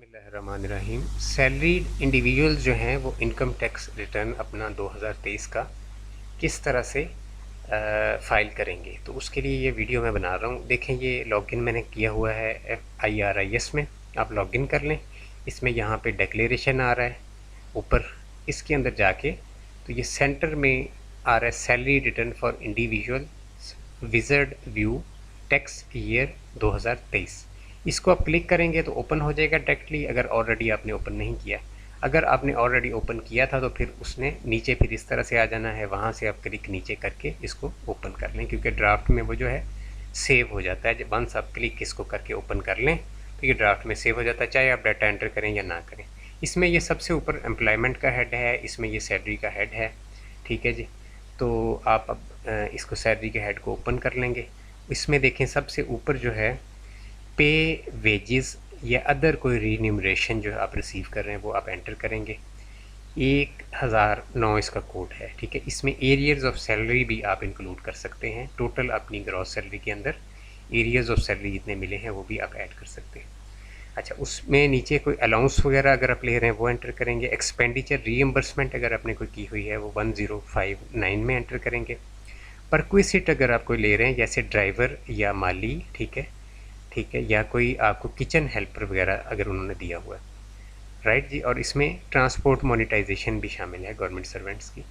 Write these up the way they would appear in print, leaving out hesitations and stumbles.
बिस्मिल्लाहिर्रहमानिर्रहीम। Salaried individuals जो हैं वो इनकम टैक्स रिटर्न अपना 2023 का किस तरह से फ़ाइल करेंगे, तो उसके लिए ये वीडियो मैं बना रहा हूँ। देखें, ये लॉगिन मैंने किया हुआ है IRIS में। आप लॉगिन कर लें। इसमें यहाँ पे डिक्लेरेशन आ रहा है ऊपर, इसके अंदर जाके तो ये सेंटर में आ रहा है salary return for individual wizard view tax year 2023। इसको आप क्लिक करेंगे तो ओपन हो जाएगा डायरेक्टली, अगर ऑलरेडी आपने ओपन नहीं किया। अगर आपने ऑलरेडी ओपन किया था तो फिर उसने नीचे फिर इस तरह से आ जाना है, वहाँ से आप क्लिक नीचे करके इसको ओपन कर लें, क्योंकि ड्राफ्ट में वो जो है सेव हो जाता है। जब वंस आप क्लिक इसको करके ओपन कर लें तो ये ड्राफ्ट में सेव हो जाता है, चाहे आप डाटा एंटर करें या ना करें। इसमें ये सबसे ऊपर एम्प्लॉयमेंट का हेड है, इसमें ये सैलरी का हेड है। ठीक है जी, तो आप अब इसको सैलरी के हेड को ओपन कर लेंगे। इसमें देखें सबसे ऊपर जो है पे वेजेस या अदर कोई रीन्यूमरेशन जो आप रिसीव कर रहे हैं वो आप एंटर करेंगे। 1009 इसका कोड है। ठीक है, इसमें एरियर्स ऑफ सैलरी भी आप इंक्लूड कर सकते हैं। टोटल अपनी ग्रॉस सैलरी के अंदर एरियर्स ऑफ सैलरी जितने मिले हैं वो भी आप ऐड कर सकते हैं। अच्छा, उसमें नीचे कोई अलाउंस वगैरह अगर आप ले रहे हैं वो एंटर करेंगे। एक्सपेंडिचर रीएम्बर्समेंट अगर आपने कोई की हुई है वो 1059 में एंटर करेंगे। परक्विसिट अगर आप कोई ले रहे हैं जैसे ड्राइवर या माली, ठीक है, या कोई आपको किचन हेल्पर वगैरह अगर उन्होंने दिया हुआ है, राइट जी। और इसमें ट्रांसपोर्ट मोनेटाइजेशन भी शामिल है गवर्नमेंट सर्वेंट्स की।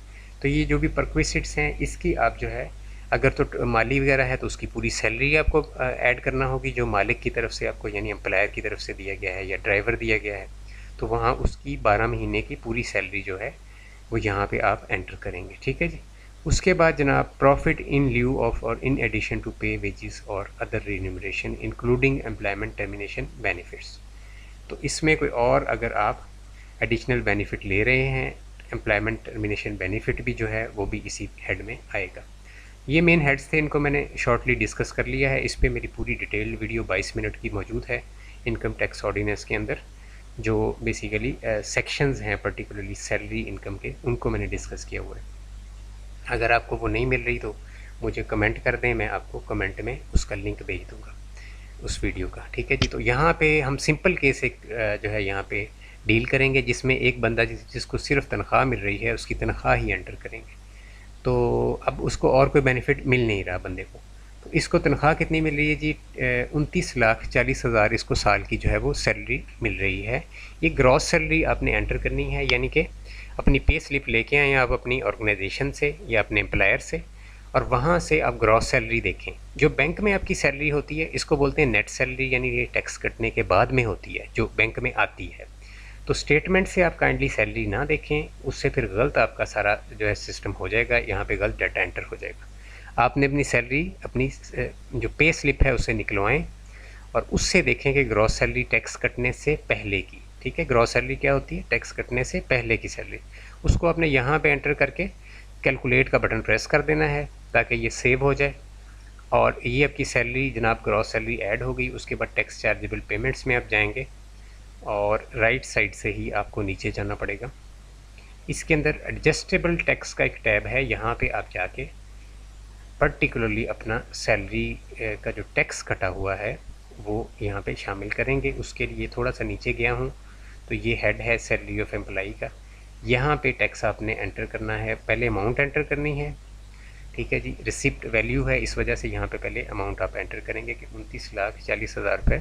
तो ये जो भी परक्विसिट्स हैं इसकी आप जो है, अगर तो माली वगैरह है तो उसकी पूरी सैलरी आपको ऐड करना होगी जो मालिक की तरफ से आपको यानी एम्प्लॉयर की तरफ से दिया गया है, या ड्राइवर दिया गया है तो वहाँ उसकी 12 महीने की पूरी सैलरी जो है वो यहाँ पे आप एंटर करेंगे। ठीक है जी। उसके बाद जनाब प्रॉफिट इन ल्यू ऑफ और इन एडिशन टू पे वेजेस और other remuneration including employment termination benefits. तो इसमें कोई और अगर आप एडिशनल बेनिफिट ले रहे हैं, एम्प्लॉयमेंट टर्मिनेशन बेनिफिट भी जो है वो भी इसी हेड में आएगा। ये मेन हेड्स थे, इनको मैंने शॉर्टली डिस्कस कर लिया है। इस पर मेरी पूरी डिटेल्ड वीडियो 22 मिनट की मौजूद है इनकम टैक्स ऑर्डिनेंस के अंदर। जो बेसिकली सेक्शंस हैं पर्टिकुलरली सैलरी इनकम के, उनको मैंने डिस्कस किया हुआ है। अगर आपको वो नहीं मिल रही तो मुझे कमेंट कर दें, मैं आपको कमेंट में उसका लिंक भेज दूँगा उस वीडियो का। ठीक है जी। तो यहाँ पे हम सिंपल केस एक जो है यहाँ पे डील करेंगे, जिसमें एक बंदा जिसको सिर्फ तनख्वाह मिल रही है उसकी तनख्वाह ही एंटर करेंगे। तो अब उसको और कोई बेनिफिट मिल नहीं रहा बंदे को, तो इसको तनख्वाह कितनी मिल रही है जी? 29,40,000 इसको साल की जो है वो सैलरी मिल रही है। ये ग्रॉस सैलरी आपने एंटर करनी है, यानी कि अपनी पे स्लिप लेके आएँ आप अपनी ऑर्गेनाइजेशन से या अपने एम्प्लॉयर से, और वहाँ से आप ग्रॉस सैलरी देखें। जो बैंक में आपकी सैलरी होती है इसको बोलते हैं नेट सैलरी, यानी ये टैक्स कटने के बाद में होती है जो बैंक में आती है। तो स्टेटमेंट से आप काइंडली सैलरी ना देखें, उससे फिर गलत आपका सारा जो है सिस्टम हो जाएगा, यहाँ पे गलत डाटा एंटर हो जाएगा। आपने अपनी सैलरी अपनी जो पे स्लिप है उससे निकलवाएं और उससे देखें कि ग्रॉस सैलरी टैक्स कटने से पहले की। ठीक है, ग्रॉस सैलरी क्या होती है? टैक्स कटने से पहले की सैलरी। उसको आपने यहाँ पे एंटर करके कैलकुलेट का बटन प्रेस कर देना है ताकि ये सेव हो जाए, और ये आपकी सैलरी जनाब ग्रॉस सैलरी ऐड हो गई। उसके बाद टैक्स चार्जेबल पेमेंट्स में आप जाएंगे और राइट साइड से ही आपको नीचे जाना पड़ेगा। इसके अंदर एडजस्टेबल टैक्स का एक टैब है, यहाँ पे आप जाके पर्टिकुलरली अपना सैलरी का जो टैक्स कटा हुआ है वो यहाँ पे शामिल करेंगे। उसके लिए थोड़ा सा नीचे गया हूँ तो ये हेड है सैलरी ऑफ एम्प्लॉई का। यहाँ पे टैक्स आपने एंटर करना है, पहले अमाउंट एंटर करनी है। ठीक है जी, रिसिप्ट वैल्यू है इस वजह से यहाँ पे पहले अमाउंट आप एंटर करेंगे कि 29,40,000 रुपये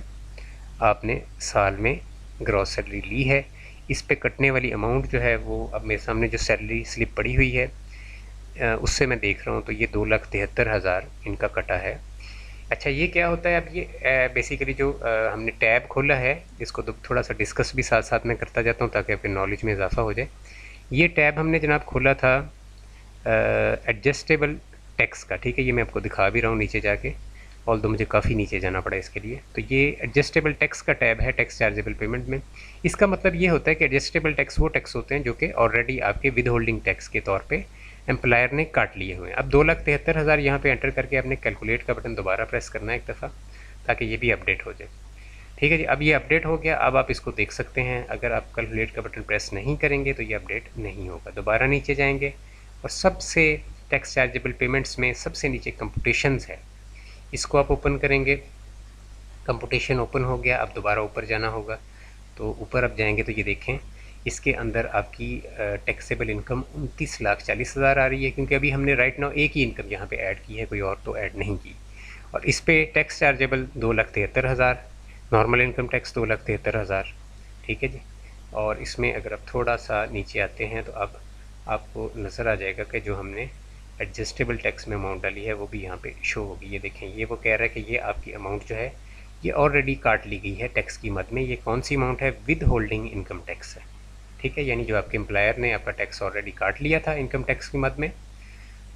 आपने साल में ग्रॉस सैलरी ली है। इस पे कटने वाली अमाउंट जो है वो अब मेरे सामने जो सैलरी स्लिप पड़ी हुई है उससे मैं देख रहा हूँ तो ये 2,73,000 इनका कटा है। अच्छा, ये क्या होता है? अब ये बेसिकली जो हमने टैब खोला है इसको तो थोड़ा सा डिस्कस भी साथ साथ में करता जाता हूँ ताकि आपके नॉलेज में इजाफा हो जाए। ये टैब हमने जनाब खोला था एडजस्टेबल टैक्स का। ठीक है, ये मैं आपको दिखा भी रहा हूँ नीचे जाके, ऑल दो मुझे काफ़ी नीचे जाना पड़ा इसके लिए। तो ये एडजस्टेबल टैक्स का टैब है टैक्स चार्जेबल पेमेंट में। इसका मतलब ये होता है कि एडजस्टेबल टैक्स वो टैक्स होते हैं जो कि ऑलरेडी आपके विद होल्डिंग टैक्स के तौर पे एम्प्लॉयर ने काट लिए हुए हैं। अब 2,73,000 यहाँ पे एंटर करके आपने कैलकुलेट का बटन दोबारा प्रेस करना है एक दफ़ा ताकि ये भी अपडेट हो जाए। ठीक है जी, अब ये अपडेट हो गया। अब आप इसको देख सकते हैं। अगर आप कैलकुलेट का बटन प्रेस नहीं करेंगे तो ये अपडेट नहीं होगा। दोबारा नीचे जाएंगे और सबसे टैक्स चार्जेबल पेमेंट्स में सबसे नीचे कंप्यूटेशंस है, इसको आप ओपन करेंगे। कंप्यूटेशन ओपन हो गया, अब दोबारा ऊपर जाना होगा तो ऊपर आप जाएंगे तो ये देखें इसके अंदर आपकी टैक्सेबल इनकम 29,40,000 आ रही है, क्योंकि अभी हमने राइट नाउ एक ही इनकम यहाँ पे ऐड की है, कोई और तो ऐड नहीं की। और इस पे tax chargeable 2,73,000, normal income tax 2,73,000, ठीक है जी। और इसमें अगर आप थोड़ा सा नीचे आते हैं तो अब आपको नज़र आ जाएगा कि जो हमने एडजस्टेबल टैक्स में अमाउंट डाली है वो भी यहाँ पे शो होगी। ये देखें, ये वो कह रहा है कि ये आपकी अमाउंट जो है ये ऑलरेडी काट ली गई है टैक्स की मद में। ये कौन सी अमाउंट है? विद होल्डिंग इनकम टैक्स है, ठीक है, यानी जो आपके एम्प्लॉयर ने आपका टैक्स ऑलरेडी काट लिया था इनकम टैक्स की मद में,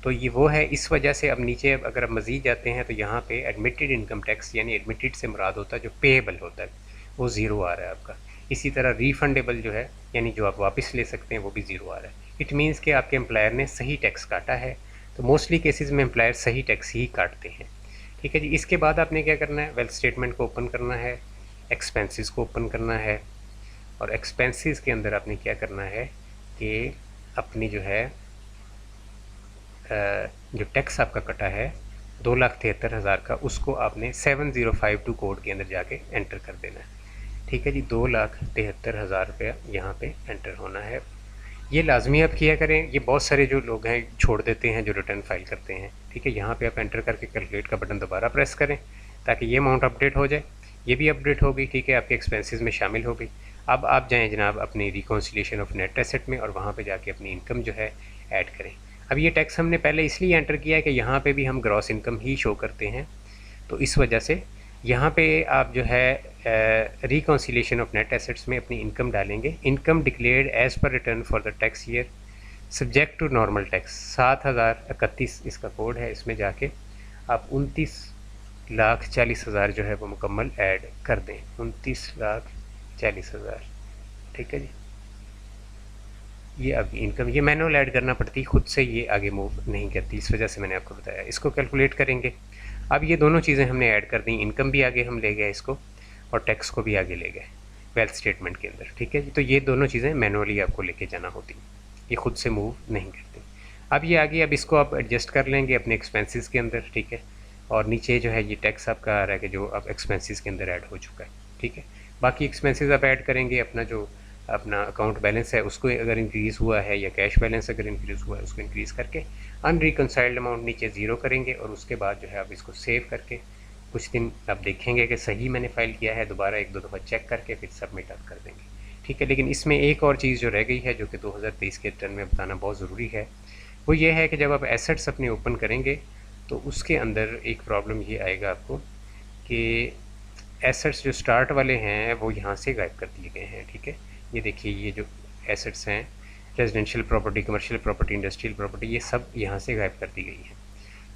तो ये वो है। इस वजह से अब नीचे अगर आप मज़ीद जाते हैं तो यहाँ पे एडमिटेड इनकम टैक्स, यानी एडमिटेड से मुराद होता है जो पेएबल होता है, वो ज़ीरो आ रहा है आपका। इसी तरह रिफंडेबल जो है, यानी जो आप वापस ले सकते हैं, वो भी ज़ीरो आ रहा है। इट मीन्स कि आपके एम्प्लॉयर ने सही टैक्स काटा है। तो मोस्टली केसेस में एम्प्लॉयर सही टैक्स ही काटते हैं, ठीक है जी। इसके बाद आपने क्या करना है? वेल्थ स्टेटमेंट को ओपन करना है, एक्सपेंसेस को ओपन करना है, और एक्सपेंसेस के अंदर आपने क्या करना है कि अपनी जो है जो टैक्स आपका कटा है 2,73,000 का, उसको आपने 7052 कोड के अंदर जाके एंटर कर देना है, ठीक है जी। 2,73,000 रुपया यहाँ पे एंटर होना है। ये लाजमी आप किया करें, ये बहुत सारे जो लोग हैं छोड़ देते हैं जो रिटर्न फाइल करते हैं, ठीक है। यहाँ पे आप एंटर करके कैलकुलेट का बटन दोबारा प्रेस करें ताकि ये अमाउंट अपडेट हो जाए, ये भी अपडेट हो गई, ठीक है, आपके एक्सपेंसेस में शामिल हो गई। अब आप जाएँ जनाब अपनी रिकॉन्सिलिएशन ऑफ नेट एसेट में और वहाँ पे जाके अपनी इनकम जो है ऐड करें। अब ये टैक्स हमने पहले इसलिए एंटर किया है कि यहाँ पे भी हम ग्रॉस इनकम ही शो करते हैं, तो इस वजह से यहाँ पे आप जो है रिकॉन्सिलिएशन ऑफ नेट एसेट्स में अपनी इनकम डालेंगे। Income declared as per return for the tax year subject to normal tax 7,031 इसका कोड है। इसमें जाके आप 29,40,000 जो है वो मुकम्मल ऐड कर दें, 29,40,000, ठीक है जी। ये अब इनकम ये मैनुअल ऐड करना पड़ती, खुद से ये आगे मूव नहीं करती, इस वजह से मैंने आपको बताया। इसको कैलकुलेट करेंगे। अब ये दोनों चीज़ें हमने ऐड कर दी, इनकम भी आगे हम ले गए इसको और टैक्स को भी आगे ले गए वेल्थ स्टेटमेंट के अंदर, ठीक है जी। तो ये दोनों चीज़ें मैनुअली आपको लेके जाना होती, ये खुद से मूव नहीं करती। अब ये आगे, अब इसको आप एडजस्ट कर लेंगे अपने एक्सपेंसेस के अंदर, ठीक है। और नीचे जो है ये टैक्स आपका आ रहा है कि जो अब एक्सपेंसेस के अंदर ऐड हो चुका है, ठीक है। बाकी एक्सपेंसेस आप ऐड करेंगे, अपना जो अपना अकाउंट बैलेंस है उसको अगर इंक्रीज़ हुआ है या कैश बैलेंस अगर इंक्रीज़ हुआ है उसको इंक्रीज़ करके अनरिकनसाइल्ड अमाउंट नीचे ज़ीरो करेंगे, और उसके बाद जो है आप इसको सेव करके कुछ दिन आप देखेंगे कि सही मैंने फ़ाइल किया है, दोबारा एक दो दफ़ा चेक करके फिर सबमिट आप कर देंगे, ठीक है। लेकिन इसमें एक और चीज़ जो रह गई है जो कि 2023 के रिटर्न में बताना बहुत ज़रूरी है, वो ये है कि जब आप एसेट्स अपने ओपन करेंगे तो उसके अंदर एक प्रॉब्लम ये आएगा आपको कि एसेट्स जो स्टार्ट वाले हैं वो यहाँ से गायब कर दिए गए हैं, ठीक है। ये देखिए, ये जो एसेट्स हैं residential property, commercial property, industrial property, ये सब यहाँ से गायब कर दी गई है।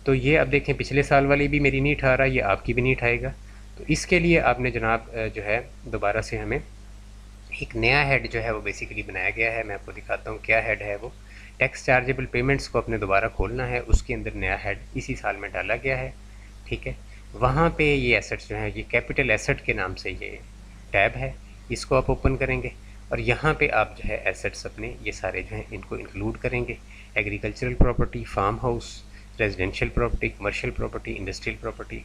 तो ये अब देखें पिछले साल वाली भी मेरी नहीं उठा रहा, ये आपकी भी नहीं उठाएगा। तो इसके लिए आपने जनाब जो है दोबारा से हमें एक नया हेड जो है वो बेसिकली बनाया गया है। मैं आपको दिखाता हूँ क्या हेड है वो। टैक्स चार्जेबल पेमेंट्स को अपने दोबारा खोलना है, उसके अंदर नया हेड इसी साल में डाला गया है, ठीक है। वहाँ पे ये एसेट्स जो हैं ये कैपिटल एसेट के नाम से ये टैब है, इसको आप ओपन करेंगे और यहाँ पे आप जो है एसेट्स अपने ये सारे जो हैं इनको इंक्लूड करेंगे। Agricultural property, farm house, residential property, commercial property, industrial property,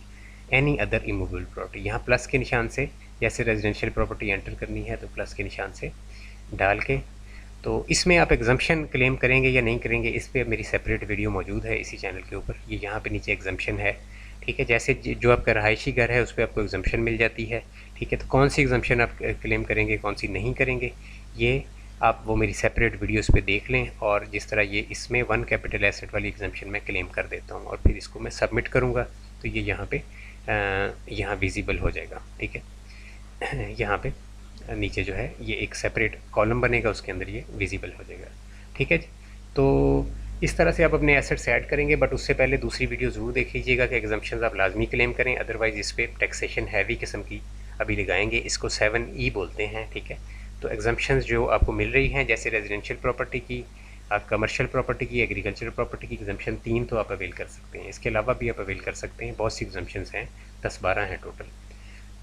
any other immovable property. यहाँ प्लस के निशान से, जैसे रेजिडेंशियल प्रॉपर्टी एंटर करनी है तो प्लस के निशान से डाल के, तो इसमें आप एग्जम्पशन क्लेम करेंगे या नहीं करेंगे, इस पर मेरी सेपरेट वीडियो मौजूद है इसी चैनल के ऊपर। ये यहाँ पे नीचे एग्जम्पशन है, ठीक है। जैसे जो आपका रहायशी घर है उस पर आपको एग्जम्पशन मिल जाती है, ठीक है। तो कौन सी एग्जम्पशन आप क्लेम करेंगे, कौन सी नहीं करेंगे, ये आप वो मेरी सेपरेट वीडियोस पे देख लें। और जिस तरह ये इसमें वन कैपिटल एसेट वाली एग्जम्पशन मैं क्लेम कर देता हूँ और फिर इसको मैं सबमिट करूँगा तो ये यहाँ पे यहाँ विजिबल हो जाएगा, ठीक है। यहाँ पे नीचे जो है ये एक सेपरेट कॉलम बनेगा, उसके अंदर ये विजिबल हो जाएगा, ठीक है जी। तो इस तरह से आप अपने एसेट्स ऐड करेंगे, बट उससे पहले दूसरी वीडियो ज़रूर देख लीजिएगा कि एग्जम्पशंस आप लाजमी क्लेम करें, अदरवाइज़ इस पर टैक्सेशन हैवी किस्म की अभी लगाएंगे, इसको 7E बोलते हैं, ठीक है। तो एग्जम्पशंस जो आपको मिल रही हैं जैसे रेजिडेंशियल प्रॉपर्टी की, कमर्शियल प्रॉपर्टी की, एग्रीकल्चरल प्रॉपर्टी की एग्जम्पशन 3 तो आप अवेल कर सकते हैं, इसके अलावा भी आप अवेल कर सकते हैं। बहुत सी एग्जम्पशंस हैं, 10-12 हैं टोटल।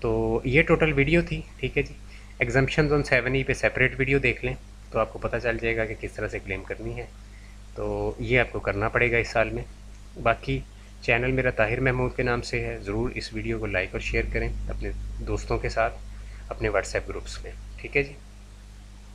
तो ये टोटल वीडियो थी, ठीक है जी। एग्जम्पशंस ऑन 7E पे सेपरेट वीडियो देख लें तो आपको पता चल जाएगा कि किस तरह से क्लेम करनी है। तो ये आपको करना पड़ेगा इस साल में। बाकी चैनल मेरा ताहिर महमूद के नाम से है, ज़रूर इस वीडियो को लाइक और शेयर करें अपने दोस्तों के साथ, अपने व्हाट्सएप ग्रुप्स में। ठीक है जी।